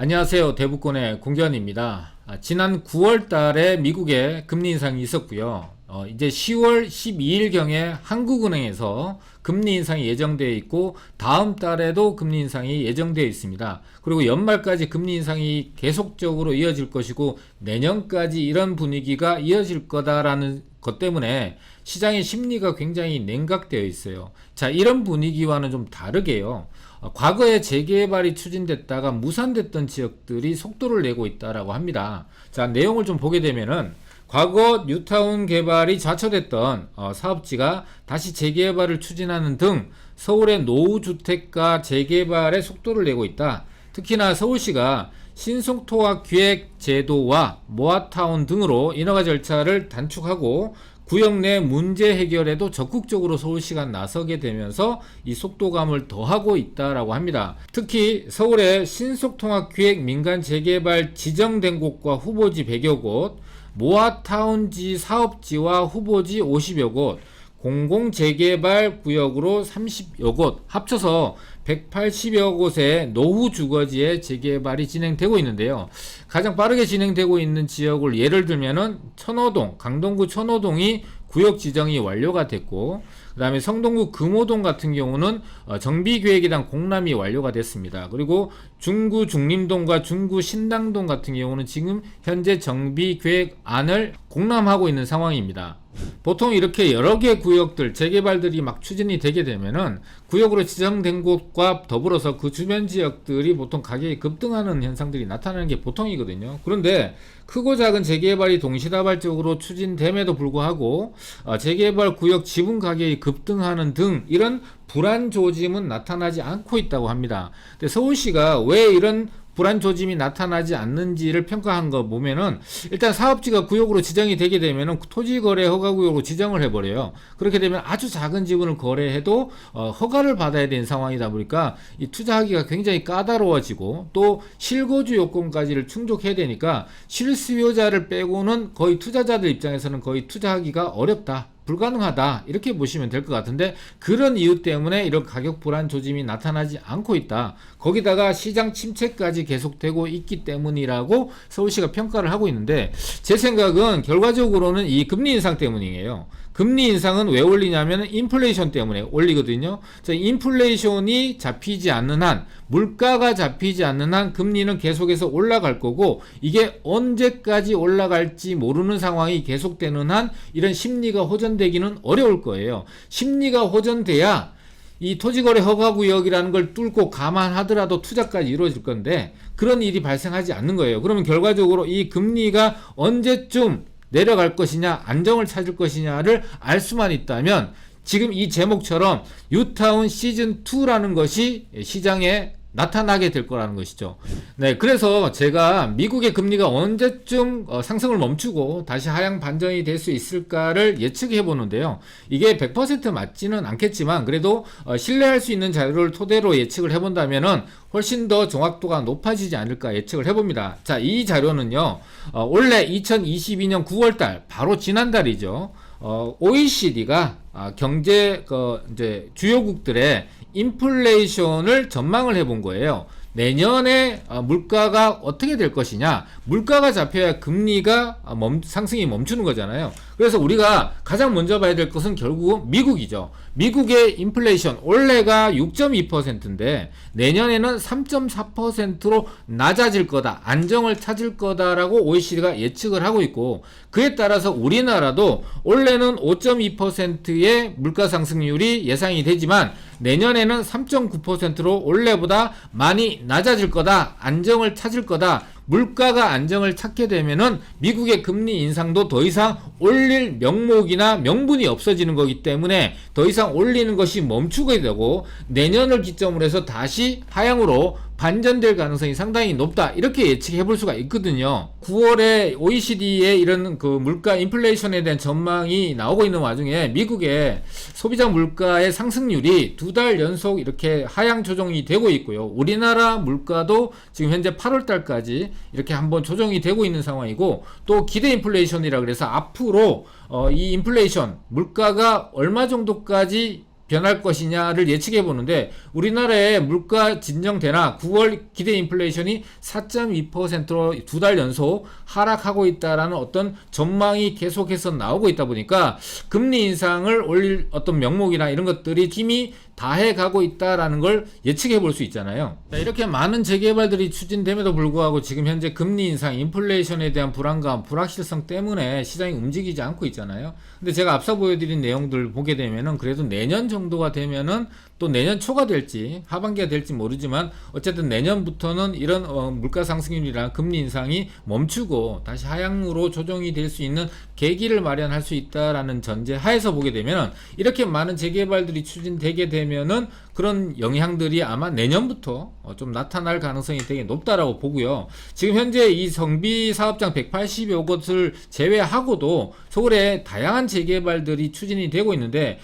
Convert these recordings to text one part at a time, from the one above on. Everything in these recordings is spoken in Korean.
안녕하세요. 대부권의 공견입니다. 지난 9월 달에 미국에 금리 인상이 있었고요. 이제 10월 12일경에 한국은행에서 금리 인상이 예정되어 있고 다음 달에도 금리 인상이 예정되어 있습니다. 그리고 연말까지 금리 인상이 계속적으로 이어질 것이고 내년까지 이런 분위기가 이어질 거다라는 것 때문에 시장의 심리가 굉장히 냉각되어 있어요. 자, 이런 분위기와는 좀 다르게요. 과거에 재개발이 추진됐다가 무산됐던 지역들이 속도를 내고 있다라고 합니다. 자, 내용을 좀 보게 되면은 과거 뉴타운 개발이 좌초됐던 사업지가 다시 재개발을 추진하는 등 서울의 노후주택가 재개발에 속도를 내고 있다. 특히나 서울시가 신속통합기획 제도와 모아타운 등으로 인허가 절차를 단축하고 구역 내 문제 해결에도 적극적으로 서울시가 나서게 되면서 이 속도감을 더하고 있다라고 합니다. 특히 서울의 신속통합기획 민간 재개발 지정된 곳과 후보지 100여 곳, 모아타운지 사업지와 후보지 50여 곳, 공공재개발 구역으로 30여 곳 합쳐서 180여 곳의 노후 주거지의 재개발이 진행되고 있는데요. 가장 빠르게 진행되고 있는 지역을 예를 들면은 천호동, 강동구 천호동이 구역 지정이 완료가 됐고, 그 다음에 성동구 금호동 같은 경우는 정비계획이랑 공람이 완료가 됐습니다. 그리고 중구 중림동과 중구 신당동 같은 경우는 지금 현재 정비계획안을 공람하고 있는 상황입니다. 보통 이렇게 여러 개 구역들 재개발들이 막 추진이 되게 되면은 구역으로 지정된 곳과 더불어서 그 주변 지역들이 보통 가격이 급등하는 현상들이 나타나는 게 보통이거든요. 그런데 크고 작은 재개발이 동시다발적으로 추진됨에도 불구하고 재개발 구역 지분 가격이 급등하는 등 이런 불안 조짐은 나타나지 않고 있다고 합니다. 근데 서울시가 왜 이런 불안 조짐이 나타나지 않는지를 평가한 거 보면은 일단 사업지가 구역으로 지정이 되게 되면은 토지거래 허가구역으로 지정을 해버려요. 그렇게 되면 아주 작은 지분을 거래해도 허가를 받아야 되는 상황이다 보니까 이 투자하기가 굉장히 까다로워지고 또 실거주 요건까지를 충족해야 되니까 실수요자를 빼고는 거의 투자자들 입장에서는 거의 투자하기가 어렵다, 불가능하다, 이렇게 보시면 될 것 같은데, 그런 이유 때문에 이런 가격 불안 조짐이 나타나지 않고 있다. 거기다가 시장 침체까지 계속되고 있기 때문이라고 서울시가 평가를 하고 있는데, 제 생각은 결과적으로는 이 금리 인상 때문이에요. 금리 인상은 왜 올리냐면 인플레이션 때문에 올리거든요. 인플레이션이 잡히지 않는 한, 물가가 잡히지 않는 한 금리는 계속해서 올라갈 거고, 이게 언제까지 올라갈지 모르는 상황이 계속되는 한 이런 심리가 호전되기는 어려울 거예요. 심리가 호전돼야 이 토지거래 허가구역이라는 걸 뚫고 감안하더라도 투자까지 이루어질 건데 그런 일이 발생하지 않는 거예요. 그러면 결과적으로 이 금리가 언제쯤 내려갈 것이냐, 안정을 찾을 것이냐를 알 수만 있다면 지금 이 제목처럼 뉴타운 시즌2라는 것이 시장에 나타나게 될 거라는 것이죠. 네, 그래서 제가 미국의 금리가 언제쯤 상승을 멈추고 다시 하향 반전이 될 수 있을까를 예측해 보는데요. 이게 100% 맞지는 않겠지만 그래도 신뢰할 수 있는 자료를 토대로 예측을 해본다면은 훨씬 더 정확도가 높아지지 않을까 예측을 해봅니다. 자, 이 자료는요, 원래 2022년 9월달 바로 지난달이죠. OECD가 경제 이제 주요국들의 인플레이션을 전망을 해본 거예요. 내년에 물가가 어떻게 될 것이냐, 물가가 잡혀야 금리가 상승이 멈추는 거잖아요. 그래서 우리가 가장 먼저 봐야 될 것은 결국은 미국이죠. 미국의 인플레이션 올해가 6.2%인데 내년에는 3.4%로 낮아질 거다, 안정을 찾을 거다라고 OECD가 예측을 하고 있고, 그에 따라서 우리나라도 올해는 5.2%의 물가 상승률이 예상이 되지만 내년에는 3.9%로 올해보다 많이 낮아질 거다, 안정을 찾을 거다. 물가가 안정을 찾게 되면은 미국의 금리 인상도 더 이상 올릴 명목이나 명분이 없어지는 거기 때문에 더 이상 올리는 것이 멈추게 되고 내년을 기점으로 해서 다시 하향으로 반전될 가능성이 상당히 높다, 이렇게 예측해 볼 수가 있거든요. 9월에 OECD의 이런 그 물가 인플레이션에 대한 전망이 나오고 있는 와중에 미국의 소비자 물가의 상승률이 2달 연속 이렇게 하향 조정이 되고 있고요. 우리나라 물가도 지금 현재 8월 달까지 이렇게 한번 조정이 되고 있는 상황이고, 또 기대 인플레이션이라 그래서 앞으로 이 인플레이션 물가가 얼마 정도까지 변할 것이냐를 예측해 보는데 우리나라의 물가 진정되나 9월 기대 인플레이션이 4.2%로 두 달 연속 하락하고 있다라는 어떤 전망이 계속해서 나오고 있다 보니까 금리 인상을 올릴 어떤 명목이나 이런 것들이 힘이 다해 가고 있다라는 걸 예측해 볼 수 있잖아요. 이렇게 많은 재개발들이 추진됨에도 불구하고 지금 현재 금리 인상, 인플레이션에 대한 불안감, 불확실성 때문에 시장이 움직이지 않고 있잖아요. 근데 제가 앞서 보여드린 내용들 보게 되면은 그래도 내년 정도가 되면은 또 내년 초가 될지 하반기가 될지 모르지만 어쨌든 내년부터는 이런 물가 상승률이랑 금리 인상이 멈추고 다시 하향으로 조정이 될 수 있는 계기를 마련할 수 있다라는 전제 하에서 보게 되면 이렇게 많은 재개발들이 추진되게 되면은 그런 영향들이 아마 내년부터 좀 나타날 가능성이 되게 높다라고 보고요. 지금 현재 이 성비 사업장 180여 곳을 제외하고도 서울에 다양한 재개발들이 추진이 되고 있는데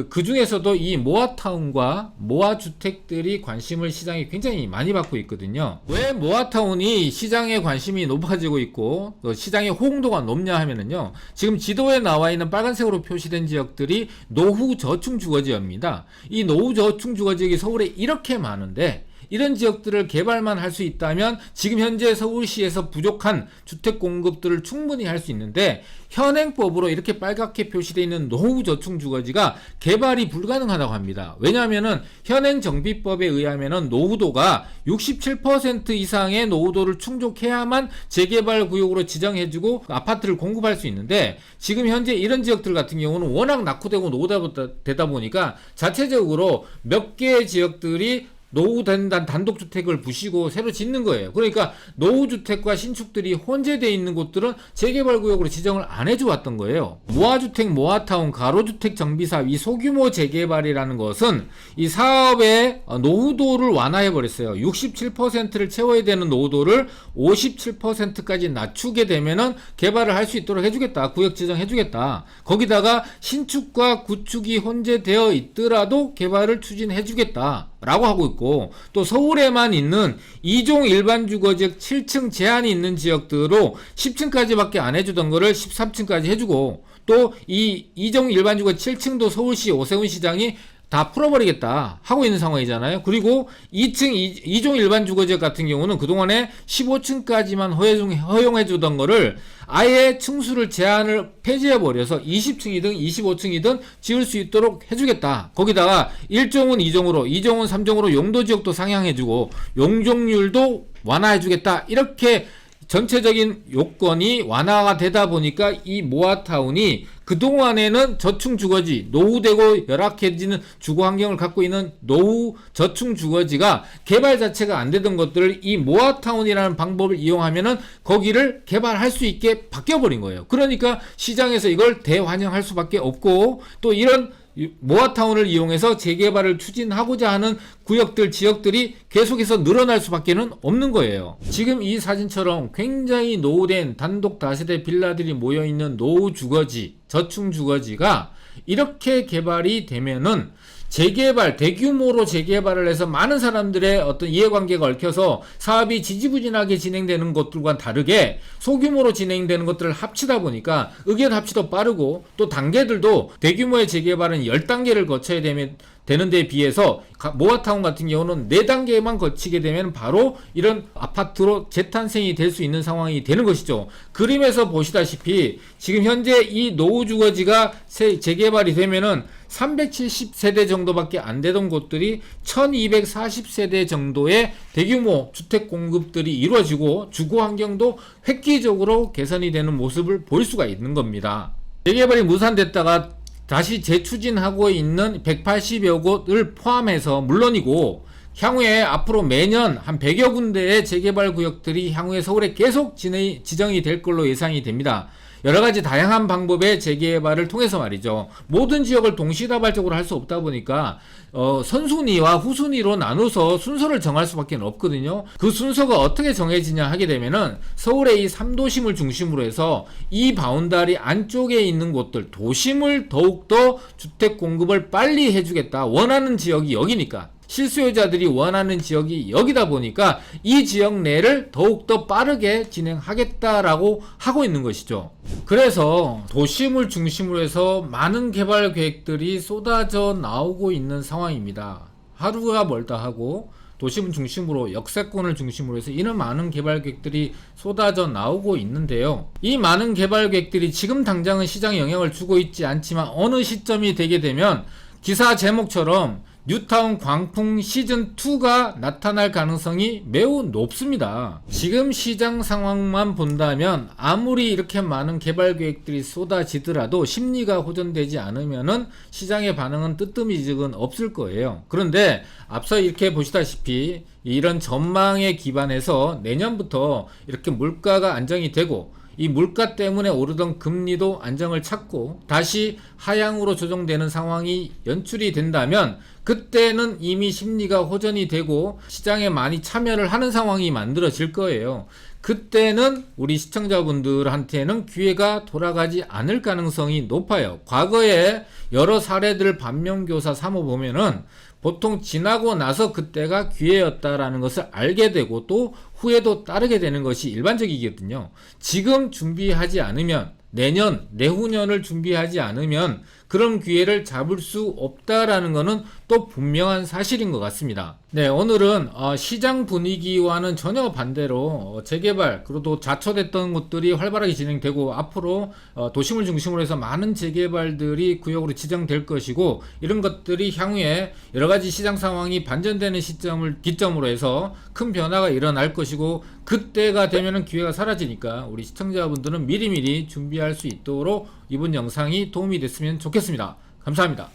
그 중에서도 이 모아타운과 모아주택들이 관심을 시장이 굉장히 많이 받고 있거든요. 왜 모아타운이 시장에 관심이 높아지고 있고 또 시장의 호응도가 높냐 하면은요, 지금 지도에 나와 있는 빨간색으로 표시된 지역들이 노후 저층 주거지역입니다. 이 노후 저층 주거지역이 서울에 이렇게 많은데 이런 지역들을 개발만 할 수 있다면 지금 현재 서울시에서 부족한 주택 공급들을 충분히 할 수 있는데 현행법으로 이렇게 빨갛게 표시되어 있는 노후 저층 주거지가 개발이 불가능하다고 합니다. 왜냐하면은 현행 정비법에 의하면은 노후도가 67% 이상의 노후도를 충족해야만 재개발 구역으로 지정해주고 아파트를 공급할 수 있는데 지금 현재 이런 지역들 같은 경우는 워낙 낙후되고 노후되다 보니까 자체적으로 몇 개의 지역들이 노후된 단독주택을 부시고 새로 짓는 거예요. 그러니까 노후주택과 신축들이 혼재되어 있는 곳들은 재개발구역으로 지정을 안 해줘왔던 거예요. 모아주택, 모아타운, 가로주택 정비사업 이 소규모 재개발이라는 것은 이 사업의 노후도를 완화해버렸어요. 67%를 채워야 되는 노후도를 57%까지 낮추게 되면은 개발을 할 수 있도록 해주겠다. 구역 지정해주겠다. 거기다가 신축과 구축이 혼재되어 있더라도 개발을 추진해주겠다. 라고 하고 있고 또 서울에만 있는 2종 일반주거지역 7층 제한이 있는 지역들로 10층까지 밖에 안 해주던 거를 13층까지 해주고 또 이 2종 일반주거 7층도 서울시 오세훈 시장이 다 풀어버리겠다 하고 있는 상황이잖아요. 그리고 2종 일반 주거지역 같은 경우는 그동안에 15층까지만 허용해주던 거를 아예 층수를 제한을 폐지해버려서 20층이든 25층이든 지을 수 있도록 해주겠다. 거기다가 1종은 2종으로 2종은 3종으로 용도지역도 상향해주고 용적률도 완화해주겠다. 이렇게 전체적인 요건이 완화가 되다 보니까 이 모아타운이 그동안에는 저층 주거지, 노후되고 열악해지는 주거 환경을 갖고 있는 노후 저층 주거지가 개발 자체가 안 되던 것들을 이 모아타운이라는 방법을 이용하면은 거기를 개발할 수 있게 바뀌어버린 거예요. 그러니까 시장에서 이걸 대환영할 수밖에 없고 또 이런 모아타운을 이용해서 재개발을 추진하고자 하는 구역들, 지역들이 계속해서 늘어날 수밖에 없는 거예요. 지금 이 사진처럼 굉장히 노후된 단독 다세대 빌라들이 모여있는 노후 주거지, 저층 주거지가 이렇게 개발이 되면은 재개발, 대규모로 재개발을 해서 많은 사람들의 어떤 이해관계가 얽혀서 사업이 지지부진하게 진행되는 것들과는 다르게 소규모로 진행되는 것들을 합치다 보니까 의견 합치도 빠르고 또 단계들도 대규모의 재개발은 10단계를 거쳐야 되는 데 비해서 모아타운 같은 경우는 4단계만 거치게 되면 바로 이런 아파트로 재탄생이 될 수 있는 상황이 되는 것이죠. 그림에서 보시다시피 지금 현재 이 노후주거지가 재개발이 되면은 370세대 정도밖에 안 되던 곳들이 1240세대 정도의 대규모 주택 공급들이 이루어지고 주거 환경도 획기적으로 개선이 되는 모습을 볼 수가 있는 겁니다. 재개발이 무산됐다가 다시 재추진하고 있는 180여 곳을 포함해서 물론이고 향후에 앞으로 매년 한 100여 군데의 재개발 구역들이 향후에 서울에 계속 지정이 될 걸로 예상이 됩니다. 여러가지 다양한 방법의 재개발을 통해서 말이죠. 모든 지역을 동시다발적으로 할 수 없다 보니까 선순위와 후순위로 나눠서 순서를 정할 수밖에 없거든요. 그 순서가 어떻게 정해지냐 하게 되면은 서울의 이 3도심을 중심으로 해서 이 바운다리 안쪽에 있는 곳들, 도심을 더욱더 주택 공급을 빨리 해주겠다. 원하는 지역이 여기니까. 실수요자들이 원하는 지역이 여기다 보니까 이 지역 내를 더욱더 빠르게 진행하겠다라고 하고 있는 것이죠. 그래서 도심을 중심으로 해서 많은 개발 계획들이 쏟아져 나오고 있는 상황입니다. 하루가 멀다 하고 도심 중심으로 역세권을 중심으로 해서 이런 많은 개발 계획들이 쏟아져 나오고 있는데요. 이 많은 개발 계획들이 지금 당장은 시장에 영향을 주고 있지 않지만 어느 시점이 되게 되면 기사 제목처럼 뉴타운 광풍 시즌2가 나타날 가능성이 매우 높습니다. 지금 시장 상황만 본다면 아무리 이렇게 많은 개발 계획들이 쏟아지더라도 심리가 호전되지 않으면은 시장의 반응은 뜨뜨미직은 없을 거예요. 그런데 앞서 이렇게 보시다시피 이런 전망에 기반해서 내년부터 이렇게 물가가 안정이 되고 이 물가 때문에 오르던 금리도 안정을 찾고 다시 하향으로 조정되는 상황이 연출이 된다면 그때는 이미 심리가 호전이 되고 시장에 많이 참여를 하는 상황이 만들어질 거예요. 그때는 우리 시청자분들한테는 기회가 돌아가지 않을 가능성이 높아요. 과거에 여러 사례들을 반면교사 삼아보면은 보통 지나고 나서 그때가 기회였다라는 것을 알게 되고 또 후회도 따르게 되는 것이 일반적이거든요. 지금 준비하지 않으면 내년, 내후년을 준비하지 않으면 그런 기회를 잡을 수 없다라는 것은 또 분명한 사실인 것 같습니다. 네, 오늘은 시장 분위기와는 전혀 반대로 재개발 그리고 자초됐던 것들이 활발하게 진행되고 앞으로 도심을 중심으로 해서 많은 재개발들이 구역으로 지정될 것이고 이런 것들이 향후에 여러가지 시장 상황이 반전되는 시점을 기점으로 해서 큰 변화가 일어날 것이고 그때가 되면은 기회가 사라지니까 우리 시청자분들은 미리미리 준비할 수 있도록 이번 영상이 도움이 됐으면 좋겠습니다. 감사합니다.